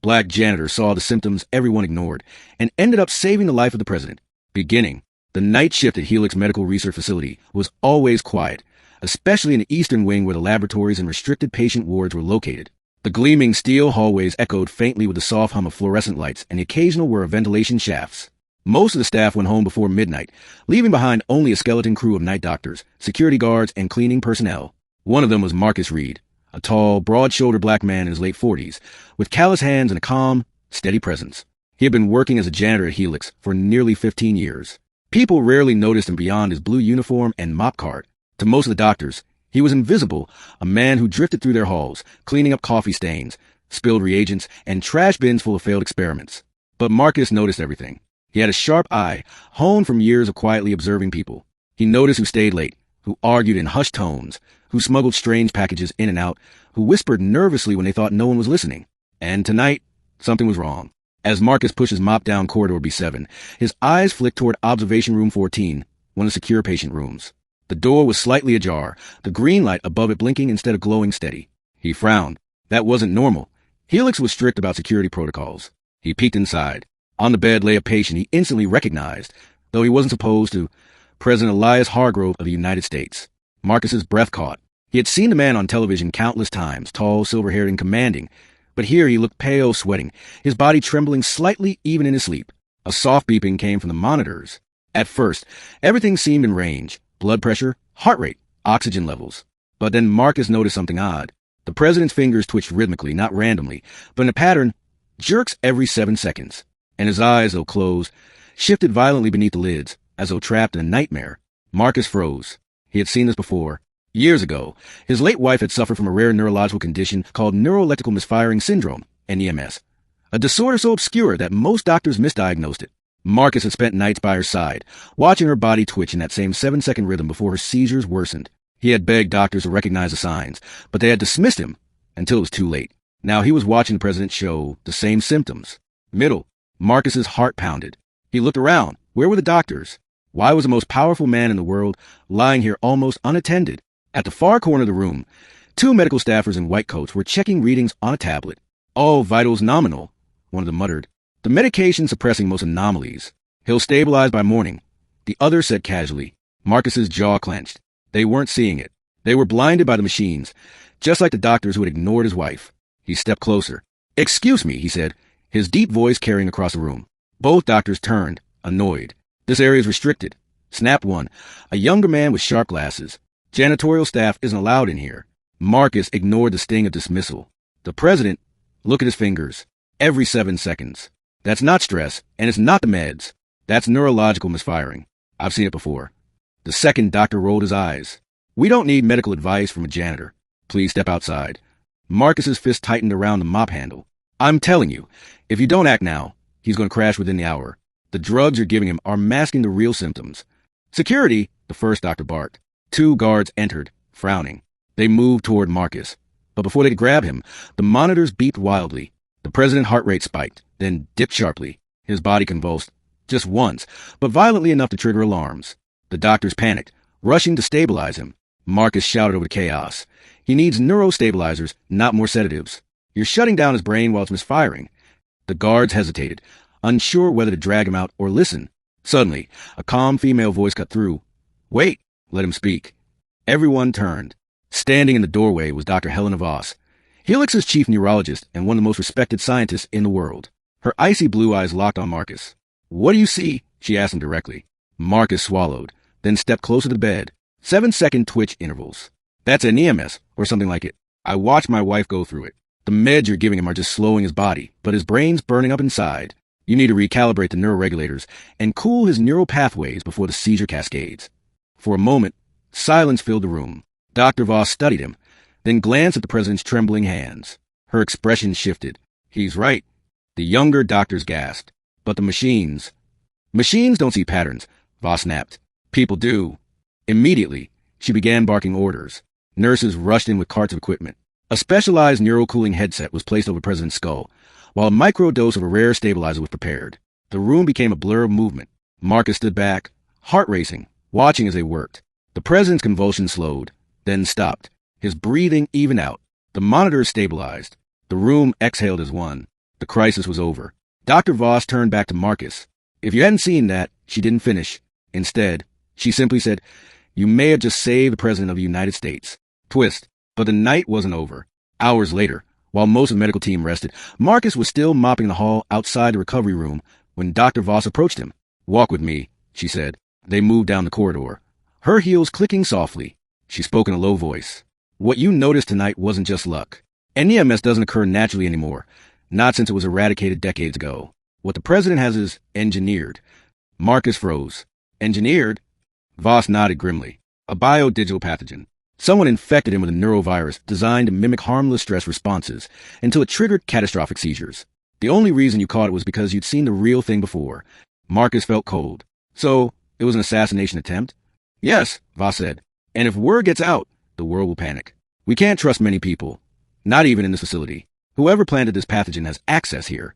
Black Janitor saw the symptoms everyone ignored and ended up saving the life of the president. Beginning, the night shift at Helix Medical Research Facility was always quiet, especially in the eastern wing where the laboratories and restricted patient wards were located. The gleaming steel hallways echoed faintly with the soft hum of fluorescent lights and the occasional whir of ventilation shafts. Most of the staff went home before midnight, leaving behind only a skeleton crew of night doctors, security guards, and cleaning personnel. One of them was Marcus Reed, a tall, broad-shouldered black man in his late 40s, with callous hands and a calm, steady presence. He had been working as a janitor at Helix for nearly 15 years. People rarely noticed him beyond his blue uniform and mop cart. To most of the doctors, he was invisible, a man who drifted through their halls, cleaning up coffee stains, spilled reagents, and trash bins full of failed experiments. But Marcus noticed everything. He had a sharp eye, honed from years of quietly observing people. He noticed who stayed late, who argued in hushed tones, who smuggled strange packages in and out, who whispered nervously when they thought no one was listening. And tonight, something was wrong. As Marcus pushed his mop down corridor B7, his eyes flicked toward observation room 14, one of the secure patient rooms. The door was slightly ajar, the green light above it blinking instead of glowing steady. He frowned. That wasn't normal. Helix was strict about security protocols. He peeked inside. On the bed lay a patient he instantly recognized, though he wasn't supposed to, President Elias Hargrove of the United States. Marcus's breath caught. He had seen the man on television countless times, tall, silver-haired, and commanding, but here he looked pale, sweating, his body trembling slightly even in his sleep. A soft beeping came from the monitors. At first, everything seemed in range. Blood pressure, heart rate, oxygen levels. But then Marcus noticed something odd. The president's fingers twitched rhythmically, not randomly, but in a pattern, jerks every 7 seconds. And his eyes, though closed, shifted violently beneath the lids, as though trapped in a nightmare. Marcus froze. He had seen this before. Years ago, his late wife had suffered from a rare neurological condition called neuroelectrical misfiring syndrome, NEMS, a disorder so obscure that most doctors misdiagnosed it. Marcus had spent nights by her side, watching her body twitch in that same 7-second rhythm before her seizures worsened. He had begged doctors to recognize the signs, but they had dismissed him until it was too late. Now he was watching the president show the same symptoms. Middle. Marcus's heart pounded. He looked around. Where were the doctors? Why was the most powerful man in the world lying here almost unattended? At the far corner of the room, 2 medical staffers in white coats were checking readings on a tablet. All vitals nominal, one of them muttered. The medication suppressing most anomalies. He'll stabilize by morning. The other said casually. Marcus's jaw clenched. They weren't seeing it. They were blinded by the machines, just like the doctors who had ignored his wife. He stepped closer. "Excuse me," he said, his deep voice carrying across the room. Both doctors turned, annoyed. "This area is restricted," snapped one, a younger man with sharp glasses. "Janitorial staff isn't allowed in here." Marcus ignored the sting of dismissal. The president, look at his fingers. Every 7 seconds. That's not stress, and it's not the meds. That's neurological misfiring. I've seen it before. The second doctor rolled his eyes. "We don't need medical advice from a janitor. Please step outside." Marcus's fist tightened around the mop handle. "I'm telling you, if you don't act now, he's going to crash within the hour. The drugs you're giving him are masking the real symptoms." "Security," the first doctor barked. 2 guards entered, frowning. They moved toward Marcus. But before they could grab him, the monitors beeped wildly. The president's heart rate spiked, then dipped sharply. His body convulsed. Just once, but violently enough to trigger alarms. The doctors panicked, rushing to stabilize him. Marcus shouted over the chaos. "He needs neurostabilizers, not more sedatives. You're shutting down his brain while it's misfiring." The guards hesitated, unsure whether to drag him out or listen. Suddenly, a calm female voice cut through. "Wait, let him speak." Everyone turned. Standing in the doorway was Dr. Helena Voss, Helix's chief neurologist and one of the most respected scientists in the world. Her icy blue eyes locked on Marcus. "What do you see?" she asked him directly. Marcus swallowed, then stepped closer to the bed. 7-second twitch intervals. "That's an EMS, or something like it. I watched my wife go through it. The meds you're giving him are just slowing his body, but his brain's burning up inside. You need to recalibrate the neuroregulators and cool his neural pathways before the seizure cascades." For a moment, silence filled the room. Dr. Voss studied him, then glanced at the president's trembling hands. Her expression shifted. "He's right." The younger doctors gasped. "But the machines..." "Machines don't see patterns," Voss snapped. "People do." Immediately, she began barking orders. Nurses rushed in with carts of equipment. A specialized neural cooling headset was placed over the president's skull, while a microdose of a rare stabilizer was prepared. The room became a blur of movement. Marcus stood back, heart racing, watching as they worked. The president's convulsions slowed, then stopped. His breathing evened out. The monitors stabilized. The room exhaled as one. The crisis was over. Dr. Voss turned back to Marcus. If you hadn't seen that, she didn't finish. Instead, she simply said, "You may have just saved the President of the United States." Twist. But the night wasn't over. Hours later, while most of the medical team rested, Marcus was still mopping the hall outside the recovery room when Dr. Voss approached him. "Walk with me," she said. They moved down the corridor, her heels clicking softly. She spoke in a low voice. "What you noticed tonight wasn't just luck. NEMS doesn't occur naturally anymore, not since it was eradicated decades ago. What the President has is engineered." Marcus froze. "Engineered?" Voss nodded grimly. "A biodigital pathogen. Someone infected him with a neurovirus designed to mimic harmless stress responses until it triggered catastrophic seizures. The only reason you caught it was because you'd seen the real thing before." Marcus felt cold. "So, it was an assassination attempt?" "Yes," Voss said. "And if word gets out, the world will panic. We can't trust many people, not even in this facility. Whoever planted this pathogen has access here."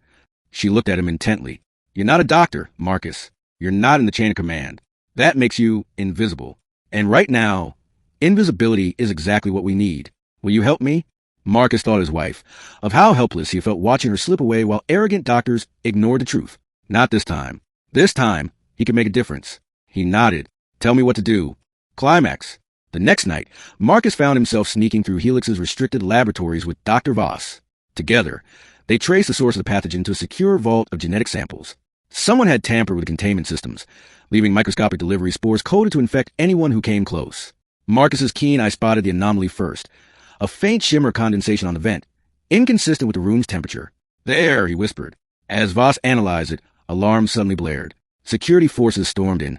She looked at him intently. "You're not a doctor, Marcus. You're not in the chain of command. That makes you invisible. And right now, invisibility is exactly what we need. Will you help me?" Marcus thought of his wife, of how helpless he felt watching her slip away while arrogant doctors ignored the truth. Not this time. This time, he could make a difference. He nodded. "Tell me what to do." Climax. The next night, Marcus found himself sneaking through Helix's restricted laboratories with Dr. Voss. Together, they traced the source of the pathogen to a secure vault of genetic samples. Someone had tampered with the containment systems, leaving microscopic delivery spores coded to infect anyone who came close. Marcus's keen eye spotted the anomaly first, a faint shimmer of condensation on the vent, inconsistent with the room's temperature. "There," he whispered. As Voss analyzed it, alarms suddenly blared. Security forces stormed in,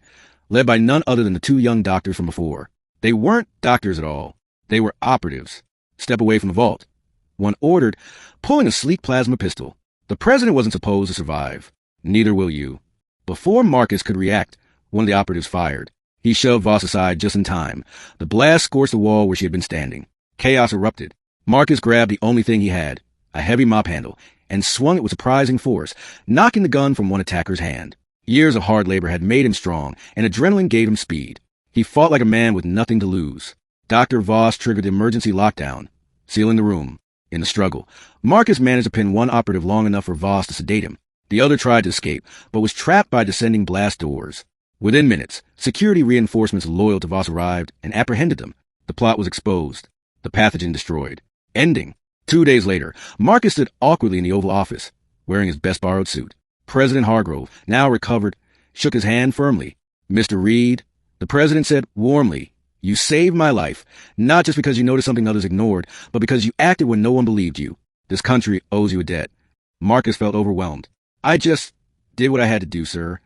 led by none other than the two young doctors from before. They weren't doctors at all. They were operatives. "Step away from the vault," one ordered, pulling a sleek plasma pistol. The President wasn't supposed to survive. Neither will you. Before Marcus could react, one of the operatives fired. He shoved Voss aside just in time. The blast scorched the wall where she had been standing. Chaos erupted. Marcus grabbed the only thing he had, a heavy mop handle, and swung it with surprising force, knocking the gun from one attacker's hand. Years of hard labor had made him strong, and adrenaline gave him speed. He fought like a man with nothing to lose. Dr. Voss triggered the emergency lockdown, sealing the room. In the struggle, Marcus managed to pin one operative long enough for Voss to sedate him. The other tried to escape, but was trapped by descending blast doors. Within minutes, security reinforcements loyal to Voss arrived and apprehended them. The plot was exposed. The pathogen destroyed. Ending. 2 days later, Marcus stood awkwardly in the Oval Office, wearing his best borrowed suit. President Hargrove, now recovered, shook his hand firmly. "Mr. Reed," the President said warmly, "you saved my life, not just because you noticed something others ignored, but because you acted when no one believed you. This country owes you a debt." Marcus felt overwhelmed. "I just did what I had to do, sir."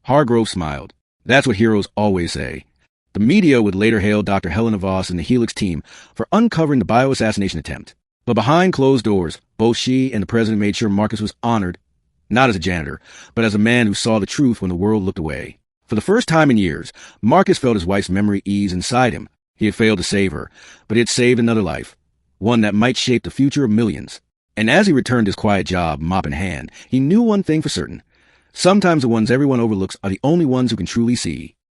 Hargrove smiled. That's what heroes always say. The media would later hail Dr. Helena Voss and the Helix team for uncovering the bioassassination attempt. But behind closed doors, both she and the President made sure Marcus was honored, not as a janitor, but as a man who saw the truth when the world looked away. For the first time in years, Marcus felt his wife's memory ease inside him. He had failed to save her, but he had saved another life, one that might shape the future of millions. And as he returned to his quiet job, mop in hand, he knew one thing for certain. Sometimes the ones everyone overlooks are the only ones who can truly see.